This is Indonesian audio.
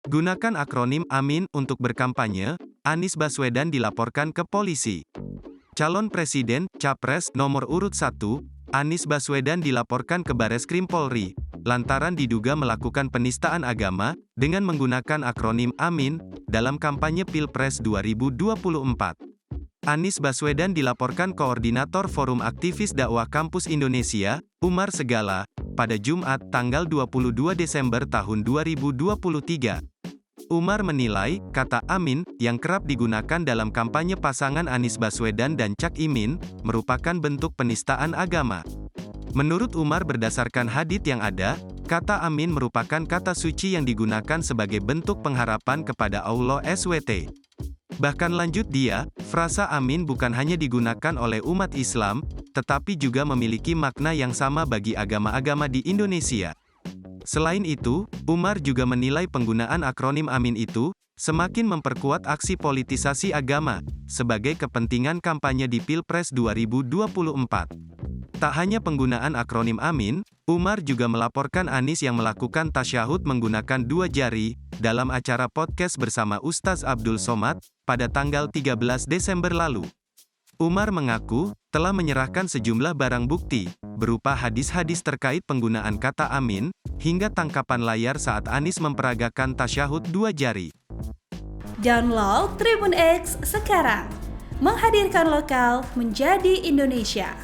Gunakan akronim AMIN untuk berkampanye, Anies Baswedan dilaporkan ke polisi. Calon Presiden, Capres, nomor urut 1, Anies Baswedan dilaporkan ke Bareskrim Polri, lantaran diduga melakukan penistaan agama, dengan menggunakan akronim AMIN, dalam kampanye Pilpres 2024. Anies Baswedan dilaporkan Koordinator Forum Aktivis Dakwah Kampus Indonesia, Umar Segala, pada Jumat, tanggal 22 Desember tahun 2023. Umar menilai, kata AMIN, yang kerap digunakan dalam kampanye pasangan Anies Baswedan dan Cak Imin, merupakan bentuk penistaan agama. Menurut Umar berdasarkan hadits yang ada, kata AMIN merupakan kata suci yang digunakan sebagai bentuk pengharapan kepada Allah SWT. Bahkan lanjut dia, frasa AMIN bukan hanya digunakan oleh umat Islam, tetapi juga memiliki makna yang sama bagi agama-agama di Indonesia. Selain itu, Umar juga menilai penggunaan akronim AMIN itu semakin memperkuat aksi politisasi agama sebagai kepentingan kampanye di Pilpres 2024. Tak hanya penggunaan akronim AMIN, Umar juga melaporkan Anies yang melakukan tasyahud menggunakan 2 jari dalam acara podcast bersama Ustaz Abdul Somad pada tanggal 13 Desember lalu. Umar mengaku telah menyerahkan sejumlah barang bukti berupa hadis-hadis terkait penggunaan kata AMIN hingga tangkapan layar saat Anies memperagakan tasyahud 2 jari. Download Tribun X sekarang, menghadirkan lokal menjadi Indonesia.